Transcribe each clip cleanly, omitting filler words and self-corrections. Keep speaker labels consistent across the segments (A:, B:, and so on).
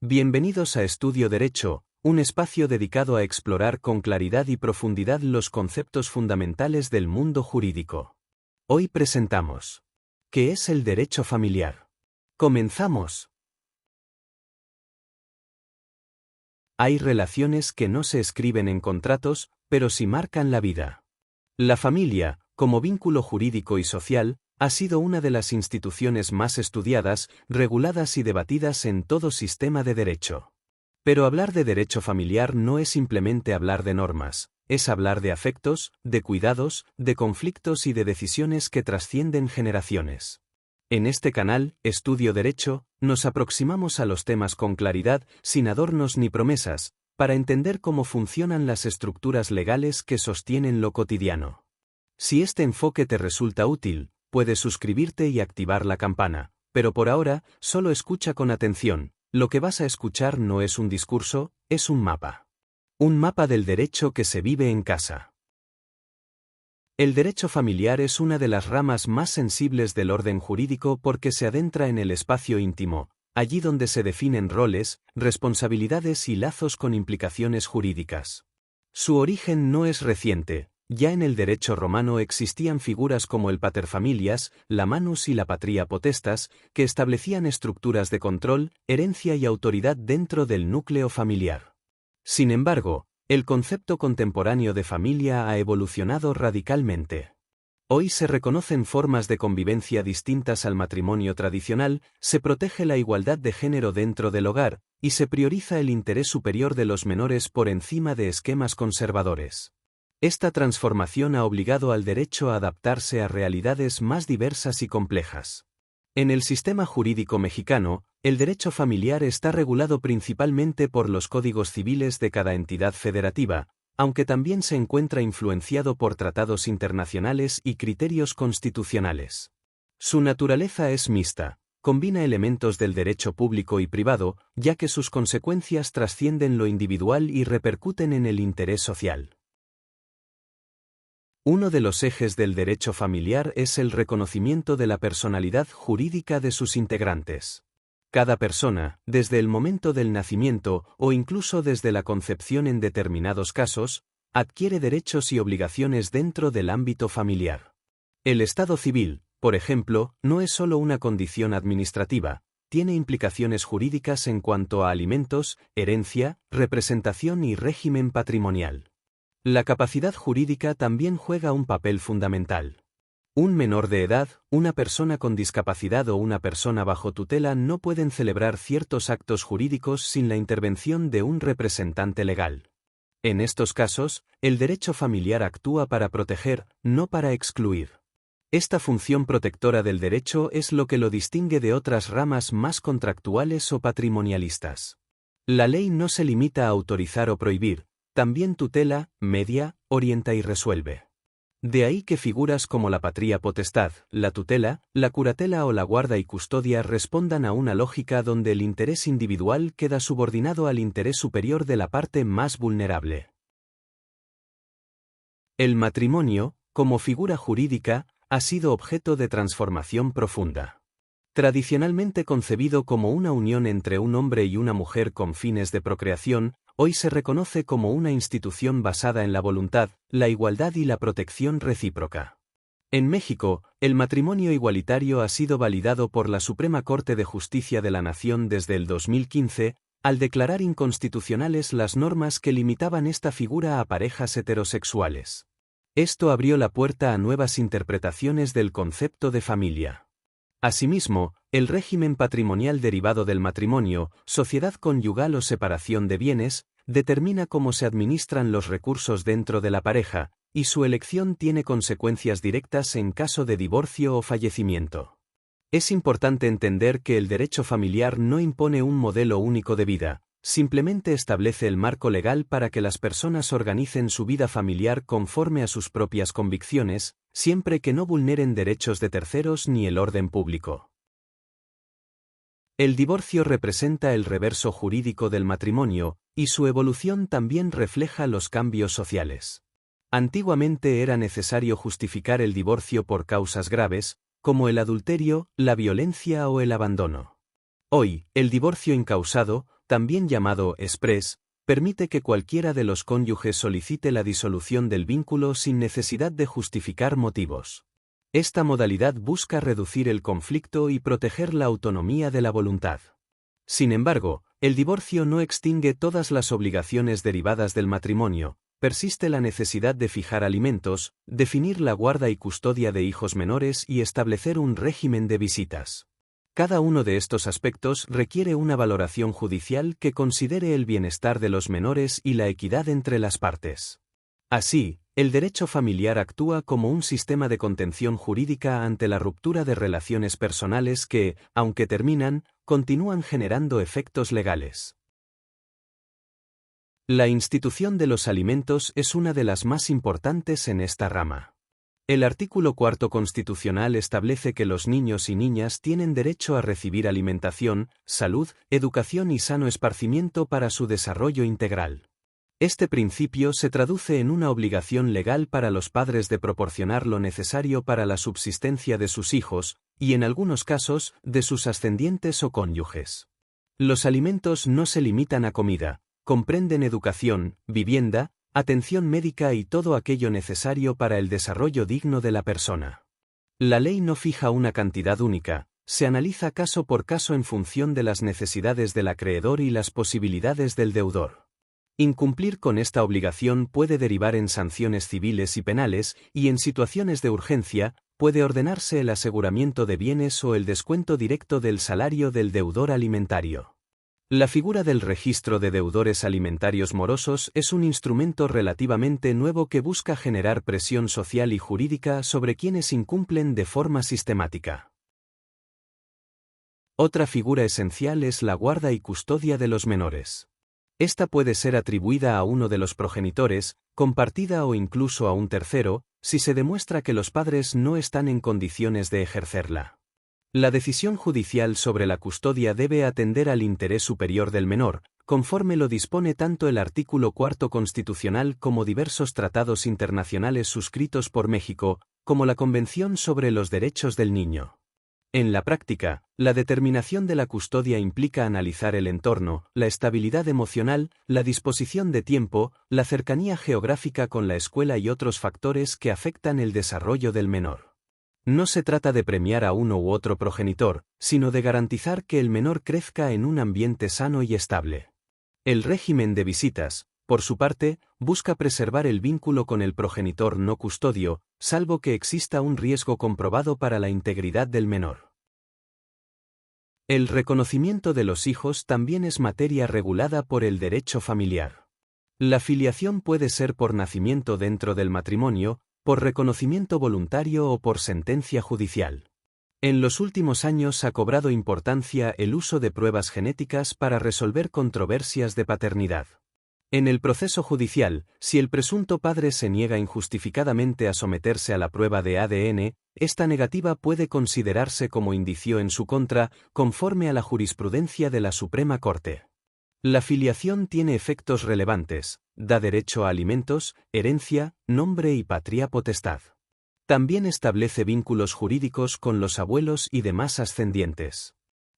A: Bienvenidos a Estudio Derecho, un espacio dedicado a explorar con claridad y profundidad los conceptos fundamentales del mundo jurídico. Hoy presentamos: ¿qué es el derecho familiar? ¡Comenzamos! Hay relaciones que no se escriben en contratos, pero sí marcan la vida. La familia, como vínculo jurídico y social, ha sido una de las instituciones más estudiadas, reguladas y debatidas en todo sistema de derecho. Pero hablar de derecho familiar no es simplemente hablar de normas, es hablar de afectos, de cuidados, de conflictos y de decisiones que trascienden generaciones. En este canal, Estudio Derecho, nos aproximamos a los temas con claridad, sin adornos ni promesas, para entender cómo funcionan las estructuras legales que sostienen lo cotidiano. Si este enfoque te resulta útil, puedes suscribirte y activar la campana, pero por ahora, solo escucha con atención. Lo que vas a escuchar no es un discurso, es un mapa. Un mapa del derecho que se vive en casa. El derecho familiar es una de las ramas más sensibles del orden jurídico porque se adentra en el espacio íntimo, allí donde se definen roles, responsabilidades y lazos con implicaciones jurídicas. Su origen no es reciente. Ya en el derecho romano existían figuras como el paterfamilias, la manus y la patria potestas, que establecían estructuras de control, herencia y autoridad dentro del núcleo familiar. Sin embargo, el concepto contemporáneo de familia ha evolucionado radicalmente. Hoy se reconocen formas de convivencia distintas al matrimonio tradicional, se protege la igualdad de género dentro del hogar, y se prioriza el interés superior de los menores por encima de esquemas conservadores. Esta transformación ha obligado al derecho a adaptarse a realidades más diversas y complejas. En el sistema jurídico mexicano, el derecho familiar está regulado principalmente por los códigos civiles de cada entidad federativa, aunque también se encuentra influenciado por tratados internacionales y criterios constitucionales. Su naturaleza es mixta, combina elementos del derecho público y privado, ya que sus consecuencias trascienden lo individual y repercuten en el interés social. Uno de los ejes del derecho familiar es el reconocimiento de la personalidad jurídica de sus integrantes. Cada persona, desde el momento del nacimiento o incluso desde la concepción en determinados casos, adquiere derechos y obligaciones dentro del ámbito familiar. El estado civil, por ejemplo, no es solo una condición administrativa, tiene implicaciones jurídicas en cuanto a alimentos, herencia, representación y régimen patrimonial. La capacidad jurídica también juega un papel fundamental. Un menor de edad, una persona con discapacidad o una persona bajo tutela no pueden celebrar ciertos actos jurídicos sin la intervención de un representante legal. En estos casos, el derecho familiar actúa para proteger, no para excluir. Esta función protectora del derecho es lo que lo distingue de otras ramas más contractuales o patrimonialistas. La ley no se limita a autorizar o prohibir, también tutela, media, orienta y resuelve. De ahí que figuras como la patria potestad, la tutela, la curatela o la guarda y custodia respondan a una lógica donde el interés individual queda subordinado al interés superior de la parte más vulnerable. El matrimonio, como figura jurídica, ha sido objeto de transformación profunda. Tradicionalmente concebido como una unión entre un hombre y una mujer con fines de procreación, hoy se reconoce como una institución basada en la voluntad, la igualdad y la protección recíproca. En México, el matrimonio igualitario ha sido validado por la Suprema Corte de Justicia de la Nación desde el 2015, al declarar inconstitucionales las normas que limitaban esta figura a parejas heterosexuales. Esto abrió la puerta a nuevas interpretaciones del concepto de familia. Asimismo, el régimen patrimonial derivado del matrimonio, sociedad conyugal o separación de bienes, determina cómo se administran los recursos dentro de la pareja, y su elección tiene consecuencias directas en caso de divorcio o fallecimiento. Es importante entender que el derecho familiar no impone un modelo único de vida, simplemente establece el marco legal para que las personas organicen su vida familiar conforme a sus propias convicciones, siempre que no vulneren derechos de terceros ni el orden público. El divorcio representa el reverso jurídico del matrimonio, y su evolución también refleja los cambios sociales. Antiguamente era necesario justificar el divorcio por causas graves, como el adulterio, la violencia o el abandono. Hoy, el divorcio incausado, también llamado exprés, permite que cualquiera de los cónyuges solicite la disolución del vínculo sin necesidad de justificar motivos. Esta modalidad busca reducir el conflicto y proteger la autonomía de la voluntad. Sin embargo, el divorcio no extingue todas las obligaciones derivadas del matrimonio. Persiste la necesidad de fijar alimentos, definir la guarda y custodia de hijos menores y establecer un régimen de visitas. Cada uno de estos aspectos requiere una valoración judicial que considere el bienestar de los menores y la equidad entre las partes. Así, el derecho familiar actúa como un sistema de contención jurídica ante la ruptura de relaciones personales que, aunque terminan, continúan generando efectos legales. La institución de los alimentos es una de las más importantes en esta rama. El artículo 4 constitucional establece que los niños y niñas tienen derecho a recibir alimentación, salud, educación y sano esparcimiento para su desarrollo integral. Este principio se traduce en una obligación legal para los padres de proporcionar lo necesario para la subsistencia de sus hijos, y en algunos casos, de sus ascendientes o cónyuges. Los alimentos no se limitan a comida. Comprenden educación, vivienda, atención médica y todo aquello necesario para el desarrollo digno de la persona. La ley no fija una cantidad única, se analiza caso por caso en función de las necesidades del acreedor y las posibilidades del deudor. Incumplir con esta obligación puede derivar en sanciones civiles y penales, y en situaciones de urgencia, puede ordenarse el aseguramiento de bienes o el descuento directo del salario del deudor alimentario. La figura del registro de deudores alimentarios morosos es un instrumento relativamente nuevo que busca generar presión social y jurídica sobre quienes incumplen de forma sistemática. Otra figura esencial es la guarda y custodia de los menores. Esta puede ser atribuida a uno de los progenitores, compartida o incluso a un tercero, si se demuestra que los padres no están en condiciones de ejercerla. La decisión judicial sobre la custodia debe atender al interés superior del menor, conforme lo dispone tanto el artículo 4 constitucional como diversos tratados internacionales suscritos por México, como la Convención sobre los Derechos del Niño. En la práctica, la determinación de la custodia implica analizar el entorno, la estabilidad emocional, la disposición de tiempo, la cercanía geográfica con la escuela y otros factores que afectan el desarrollo del menor. No se trata de premiar a uno u otro progenitor, sino de garantizar que el menor crezca en un ambiente sano y estable. El régimen de visitas, por su parte, busca preservar el vínculo con el progenitor no custodio, salvo que exista un riesgo comprobado para la integridad del menor. El reconocimiento de los hijos también es materia regulada por el derecho familiar. La filiación puede ser por nacimiento dentro del matrimonio, por reconocimiento voluntario o por sentencia judicial. En los últimos años ha cobrado importancia el uso de pruebas genéticas para resolver controversias de paternidad. En el proceso judicial, si el presunto padre se niega injustificadamente a someterse a la prueba de ADN, esta negativa puede considerarse como indicio en su contra, conforme a la jurisprudencia de la Suprema Corte. La filiación tiene efectos relevantes, da derecho a alimentos, herencia, nombre y patria potestad. También establece vínculos jurídicos con los abuelos y demás ascendientes.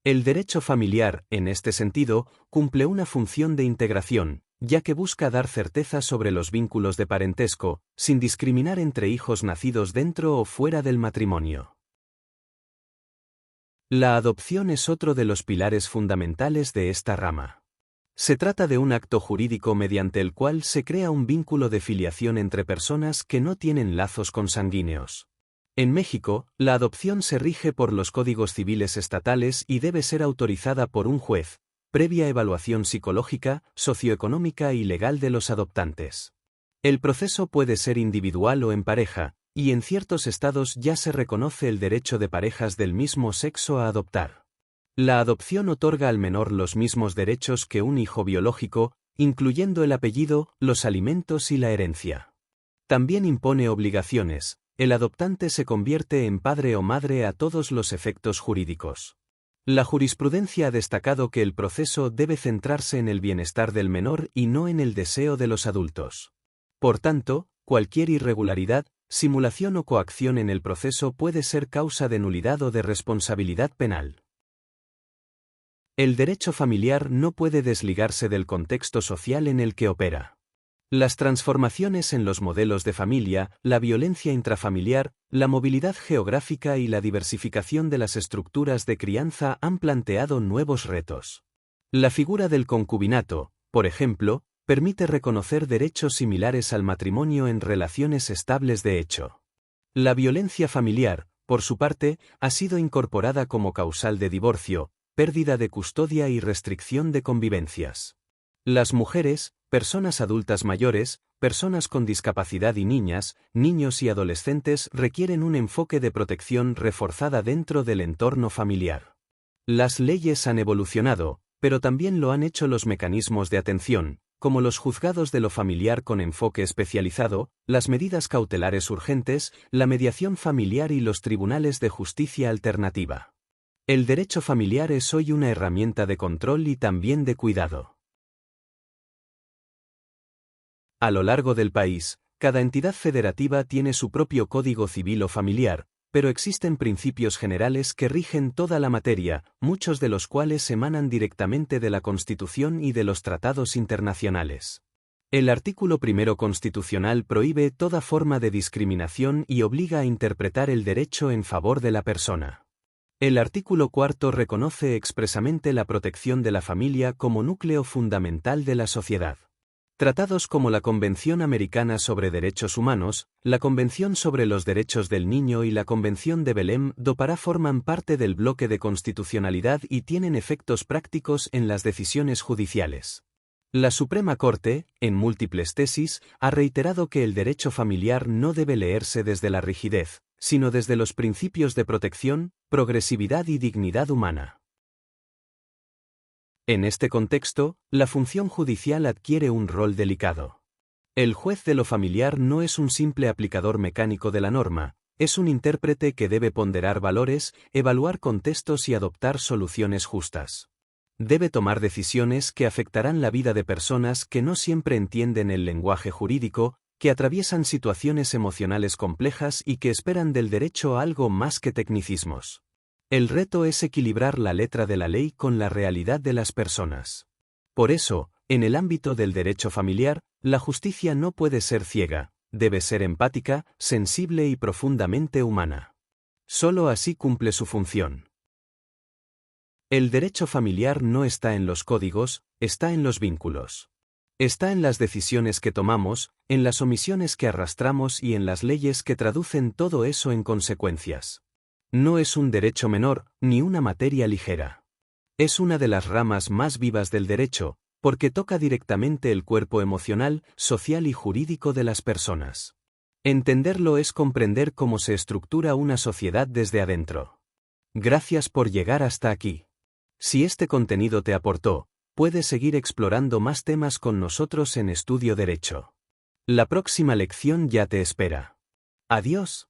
A: El derecho familiar, en este sentido, cumple una función de integración, ya que busca dar certeza sobre los vínculos de parentesco, sin discriminar entre hijos nacidos dentro o fuera del matrimonio. La adopción es otro de los pilares fundamentales de esta rama. Se trata de un acto jurídico mediante el cual se crea un vínculo de filiación entre personas que no tienen lazos consanguíneos. En México, la adopción se rige por los códigos civiles estatales y debe ser autorizada por un juez, previa evaluación psicológica, socioeconómica y legal de los adoptantes. El proceso puede ser individual o en pareja, y en ciertos estados ya se reconoce el derecho de parejas del mismo sexo a adoptar. La adopción otorga al menor los mismos derechos que un hijo biológico, incluyendo el apellido, los alimentos y la herencia. También impone obligaciones. El adoptante se convierte en padre o madre a todos los efectos jurídicos. La jurisprudencia ha destacado que el proceso debe centrarse en el bienestar del menor y no en el deseo de los adultos. Por tanto, cualquier irregularidad, simulación o coacción en el proceso puede ser causa de nulidad o de responsabilidad penal. El derecho familiar no puede desligarse del contexto social en el que opera. Las transformaciones en los modelos de familia, la violencia intrafamiliar, la movilidad geográfica y la diversificación de las estructuras de crianza han planteado nuevos retos. La figura del concubinato, por ejemplo, permite reconocer derechos similares al matrimonio en relaciones estables de hecho. La violencia familiar, por su parte, ha sido incorporada como causal de divorcio, pérdida de custodia y restricción de convivencias. Las mujeres, personas adultas mayores, personas con discapacidad y niñas, niños y adolescentes requieren un enfoque de protección reforzada dentro del entorno familiar. Las leyes han evolucionado, pero también lo han hecho los mecanismos de atención, como los juzgados de lo familiar con enfoque especializado, las medidas cautelares urgentes, la mediación familiar y los tribunales de justicia alternativa. El derecho familiar es hoy una herramienta de control y también de cuidado. A lo largo del país, cada entidad federativa tiene su propio código civil o familiar, pero existen principios generales que rigen toda la materia, muchos de los cuales emanan directamente de la Constitución y de los tratados internacionales. El artículo 1 constitucional prohíbe toda forma de discriminación y obliga a interpretar el derecho en favor de la persona. El artículo 4 reconoce expresamente la protección de la familia como núcleo fundamental de la sociedad. Tratados como la Convención Americana sobre Derechos Humanos, la Convención sobre los Derechos del Niño y la Convención de Belém do Pará forman parte del bloque de constitucionalidad y tienen efectos prácticos en las decisiones judiciales. La Suprema Corte, en múltiples tesis, ha reiterado que el derecho familiar no debe leerse desde la rigidez, sino desde los principios de protección, progresividad y dignidad humana. En este contexto, la función judicial adquiere un rol delicado. El juez de lo familiar no es un simple aplicador mecánico de la norma, es un intérprete que debe ponderar valores, evaluar contextos y adoptar soluciones justas. Debe tomar decisiones que afectarán la vida de personas que no siempre entienden el lenguaje jurídico, que atraviesan situaciones emocionales complejas y que esperan del derecho algo más que tecnicismos. El reto es equilibrar la letra de la ley con la realidad de las personas. Por eso, en el ámbito del derecho familiar, la justicia no puede ser ciega, debe ser empática, sensible y profundamente humana. Solo así cumple su función. El derecho familiar no está en los códigos, está en los vínculos. Está en las decisiones que tomamos, en las omisiones que arrastramos y en las leyes que traducen todo eso en consecuencias. No es un derecho menor, ni una materia ligera. Es una de las ramas más vivas del derecho, porque toca directamente el cuerpo emocional, social y jurídico de las personas. Entenderlo es comprender cómo se estructura una sociedad desde adentro. Gracias por llegar hasta aquí. Si este contenido te aportó, puedes seguir explorando más temas con nosotros en Estudio Derecho. La próxima lección ya te espera. Adiós.